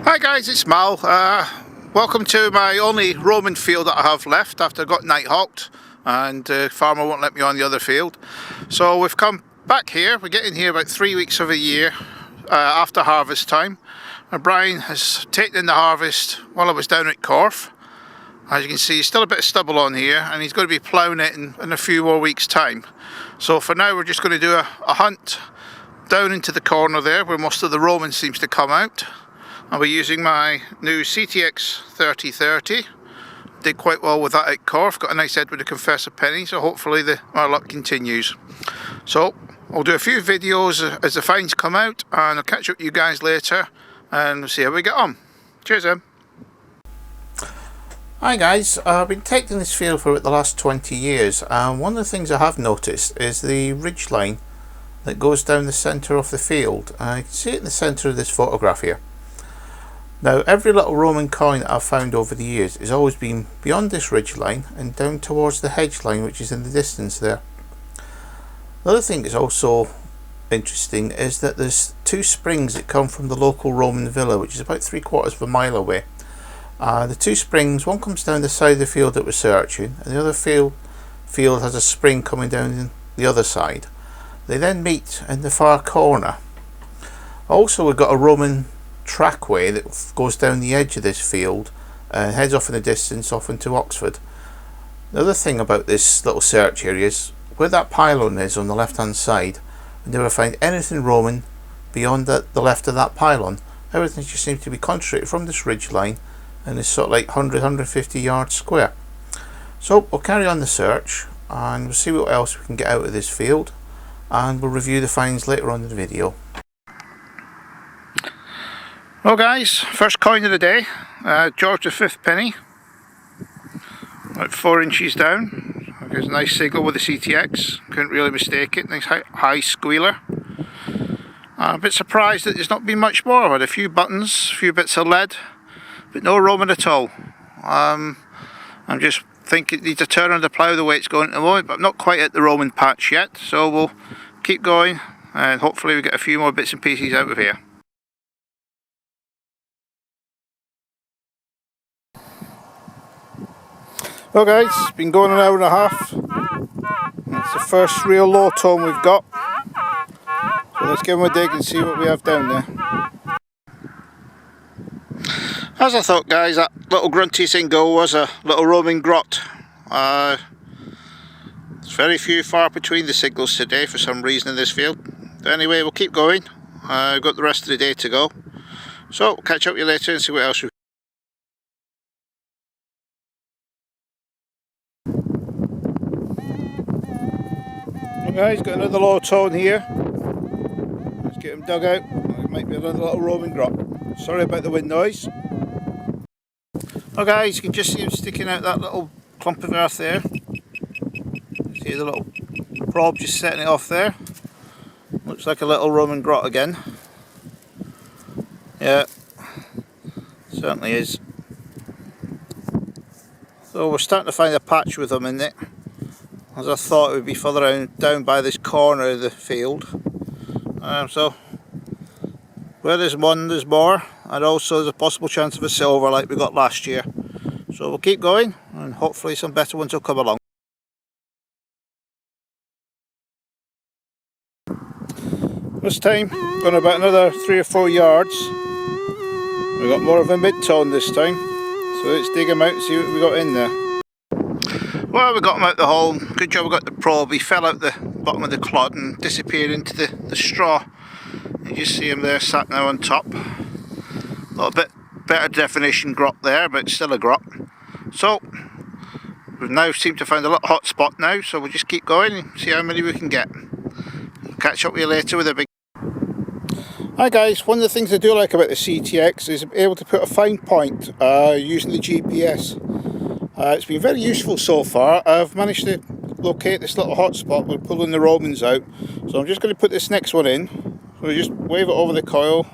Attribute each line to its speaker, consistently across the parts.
Speaker 1: Hi guys, it's Mal. Welcome to my only roaming field that I have left after I got night hawked and farmer won't let me on the other field. So we've come back here. We get in here about 3 weeks of a year after harvest time. And Brian has taken in the harvest while I was down at Corf. As you can see, still a bit of stubble on here, and he's going to be ploughing it in a few more weeks time. So for now we're just going to do a hunt down into the corner there where most of the roaming seems to come out. I'll be using my new CTX3030. Did quite well with that at Corf, got a nice head with a Confessor penny, so hopefully my luck continues. So I'll do a few videos as the finds come out, and I'll catch up with you guys later and we'll see how we get on. Cheers then. Hi guys, I've been taking this field for about the last 20 years, and one of the things I have noticed is the ridge line that goes down the centre of the field. You can see it in the centre of this photograph here. Now every little Roman coin that I've found over the years has always been beyond this ridge line and down towards the hedge line, which is in the distance there. The other thing that's also interesting is that there's two springs that come from the local Roman villa, which is about 3/4 of a mile away. The two springs, one comes down the side of the field that we're searching, and the other field has a spring coming down the other side. They then meet in the far corner. Also, we've got a Roman trackway that goes down the edge of this field and heads off in the distance off into Oxford. The other thing about this little search area is where that pylon is on the left hand side. We never find anything Roman beyond the left of that pylon. Everything just seems to be concentrated from this ridge line and is sort of like 100-150 yards square. So we'll carry on the search and we'll see what else we can get out of this field, and we'll review the finds later on in the video. Well guys, first coin of the day, George V penny, about 4 inches down. There's a nice signal with the CTX, couldn't really mistake it, nice high squealer. A bit surprised that there's not been much more. I've had a few buttons, a few bits of lead, but no Roman at all. I'm just thinking it needs a turn on the plough the way it's going at the moment, but I'm not quite at the Roman patch yet, so we'll keep going and hopefully we get a few more bits and pieces out of here. Well guys, it's been going an hour and a half. It's the first real low tone we've got. So let's give them a dig and see what we have down there. As I thought guys, that little grunty single was a little roaming grot. There's very few far between the signals today for some reason in this field. But anyway, we'll keep going. We've got the rest of the day to go. So, we'll catch up with you later and see what else we guys, got another low tone here. Let's get him dug out. It might be another little roaming grot. Sorry about the wind noise. Well guys, you can just see him sticking out that little clump of earth there. See the little probe just setting it off there. Looks like a little Roman grot again. Yeah, certainly is. So we're starting to find a patch with them in it, as I thought it would be further down by this corner of the field. So where there's one, there's more, and also there's a possible chance of a silver like we got last year. So we'll keep going and hopefully some better ones will come along. This time going about another 3 or 4 yards. We've got more of a mid-tone this time, so let's dig them out and see what we got in there. Well, we got him out the hole. Good job we got the probe. He fell out the bottom of the clod and disappeared into the straw. You just see him there sat now on top. A little bit better definition grot there, but still a grot. So we've now seemed to find a little hot spot now, so we'll just keep going and see how many we can get. We'll catch up with you later with a big... Hi guys, one of the things I do like about the CTX is able to put a fine point using the GPS. It's been very useful so far. I've managed to locate this little hot spot. We're pulling the Romans out, so I'm just going to put this next one in. So we just wave it over the coil,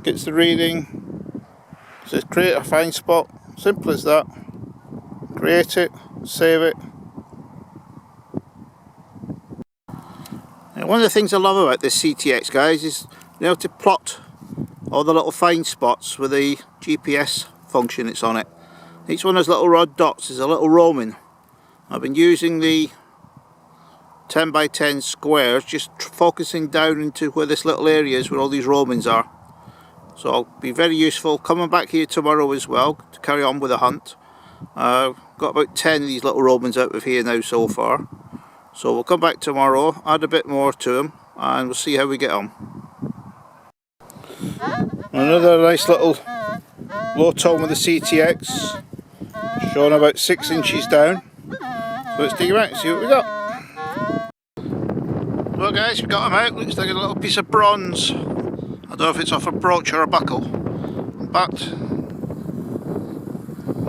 Speaker 1: gets the reading, says create a fine spot. Simple as that. Create it, save it. Now, one of the things I love about this CTX guys is being able to plot all the little fine spots with the GPS function that's on it. Each one of those little red dots is a little Roman. I've been using the 10 by 10 squares, just focusing down into where this little area is where all these Romans are. So it'll be very useful. Coming back here tomorrow as well to carry on with the hunt. I've got about 10 of these little Romans out of here now so far. So we'll come back tomorrow, add a bit more to them, and we'll see how we get on. Another nice little low tone with the CTX, showing about 6 inches down. So let's dig them out and see what we got. Well guys, we got them out. Looks like a little piece of bronze. I don't know if it's off a brooch or a buckle, but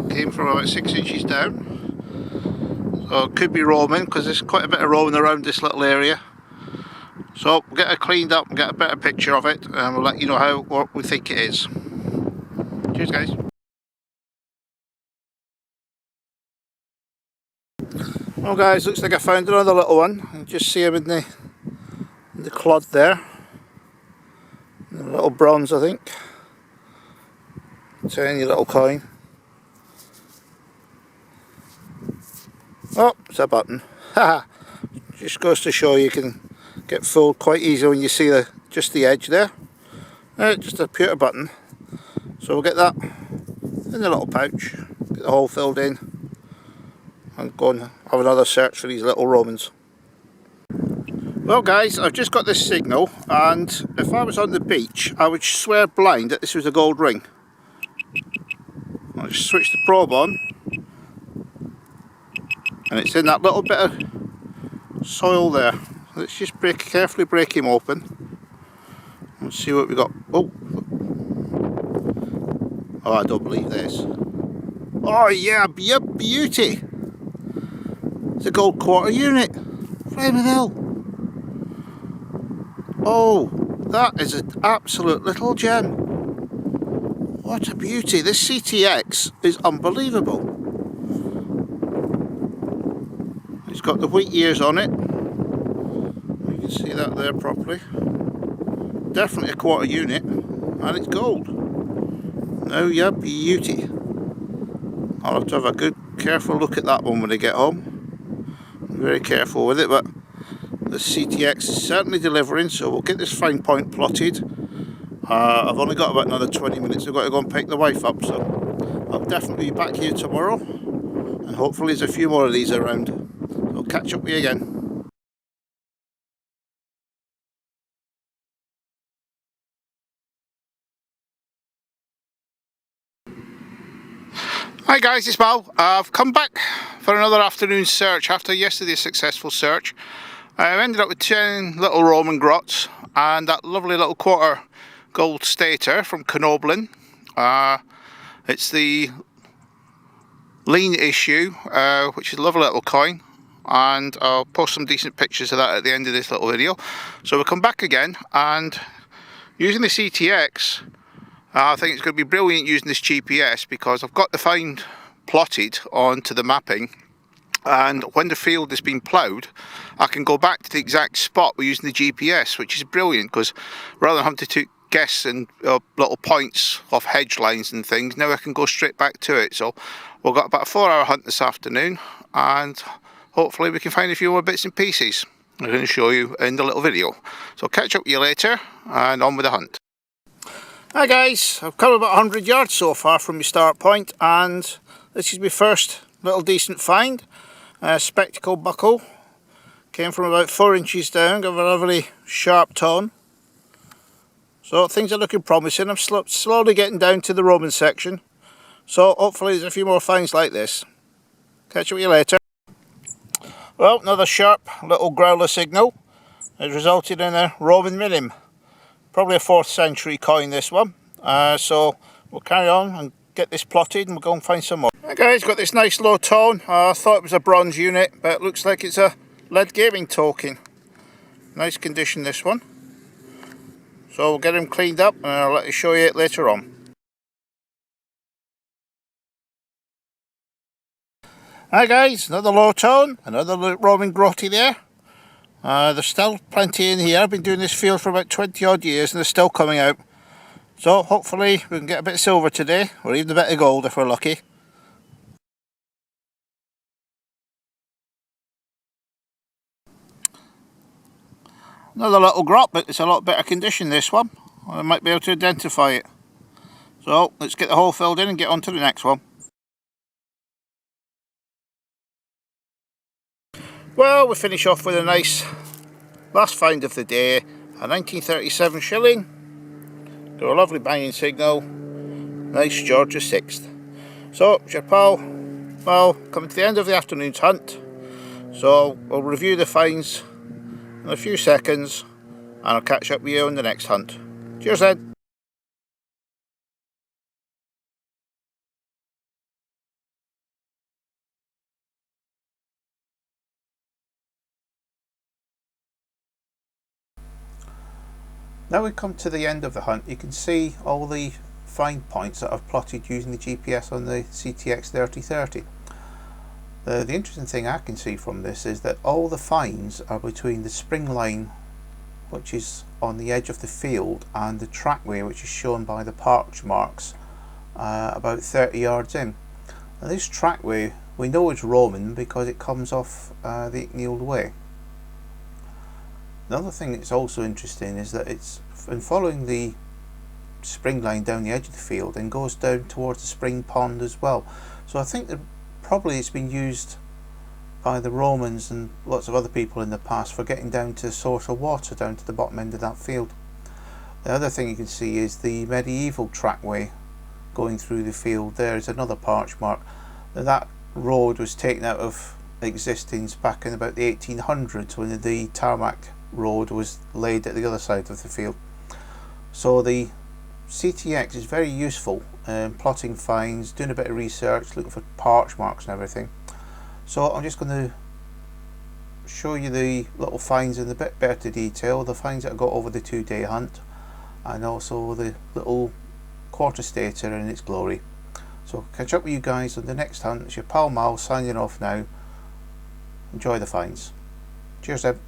Speaker 1: came from about 6 inches down. So it could be Roman, because there's quite a bit of Roman around this little area. So we'll get it cleaned up and get a better picture of it, and we'll let you know what we think it is. Cheers guys. Well guys, looks like I found another little one. You just see him in the clod there. A little bronze, I think. Tiny little coin. Oh, it's a button. Haha. Just goes to show you can get fooled quite easily when you see just the edge there. Just a pewter button. So we'll get that in the little pouch, get the hole filled in, and go and have another search for these little Romans. Well guys, I've just got this signal, and if I was on the beach I would swear blind that this was a gold ring. I'll just switch the probe on, and it's in that little bit of soil there. Let's just carefully break him open. Let's see what we got. Oh, I don't believe this. Oh yeah, beauty! It's a gold quarter unit. Flaming hell! Oh, that is an absolute little gem. What a beauty! This CTX is unbelievable. It's got the wheat ears on it. You can see that there properly. Definitely a quarter unit, and it's gold. Oh yeah, beauty. I'll have to have a good careful look at that one when I get home. I'm very careful with it, but the CTX is certainly delivering, so we'll get this fine point plotted. I've only got about another 20 minutes. I've got to go and pick the wife up, so I'll definitely be back here tomorrow, and hopefully there's a few more of these around. I'll catch up with you again. Hi guys, it's Mal. I've come back for another afternoon search after yesterday's successful search. I ended up with 10 little Roman grots and that lovely little quarter gold stater from Knoblin. It's the lean issue, which is a lovely little coin, and I'll post some decent pictures of that at the end of this little video. So we'll come back again, and using the CTX, I think it's going to be brilliant using this GPS, because I've got the find plotted onto the mapping, and when the field has been ploughed I can go back to the exact spot we're using the GPS, which is brilliant, because rather than having to guess and little points off hedge lines and things, now I can go straight back to it. So we've got about a 4-hour hunt this afternoon, and hopefully we can find a few more bits and pieces I'm going to show you in the little video. So I'll catch up with you later, and on with the hunt. Hi guys, I've come about 100 yards so far from my start point, and this is my first little decent find. Spectacle buckle, came from about 4 inches down, got a lovely sharp tone. So things are looking promising. I'm slowly getting down to the Roman section, so hopefully there's a few more finds like this. Catch up with you later. Well, another sharp little growler signal has resulted in a Roman minim. Probably a 4th century coin, this one. So we'll carry on and get this plotted, and we'll go and find some more. Okay guys, got this nice low tone. I thought it was a bronze unit, but it looks like it's a lead gaming token. Nice condition, this one. So we'll get him cleaned up, and I'll let you show you it later on. Hi guys, another low tone, another Roman grotty there. There's still plenty in here. I've been doing this field for about 20 odd years, and they're still coming out. So hopefully we can get a bit of silver today, or even a bit of gold if we're lucky. Another little grot, but it's a lot better condition, this one. I might be able to identify it. So let's get the hole filled in and get on to the next one. Well, we finish off with a nice last find of the day, a 1937 shilling. Got a lovely banging signal, nice Georgia 6th. So it's your pal Mal coming to the end of the afternoon's hunt. So we'll review the finds in a few seconds and I'll catch up with you on the next hunt. Cheers then. Now we come to the end of the hunt. You can see all the find points that I've plotted using the GPS on the CTX3030. The interesting thing I can see from this is that all the finds are between the spring line, which is on the edge of the field, and the trackway, which is shown by the parch marks about 30 yards in. Now this trackway we know is Roman because it comes off the Icknield Way. Another thing that's also interesting is that it's following the spring line down the edge of the field and goes down towards the spring pond as well. So I think that probably it's been used by the Romans and lots of other people in the past for getting down to the source of water down to the bottom end of that field. The other thing you can see is the medieval trackway going through the field. There is another parch mark. Now that road was taken out of existence back in about the 1800s when the tarmac road was laid at the other side of the field. So the CTX is very useful in plotting finds, doing a bit of research, looking for parch marks and everything. So I'm just going to show you the little finds in a bit better detail, the finds that I got over the 2-day hunt, and also the little quarter stater in its glory. So catch up with you guys on the next hunt. It's your pal Mal signing off now. Enjoy the finds. Cheers then.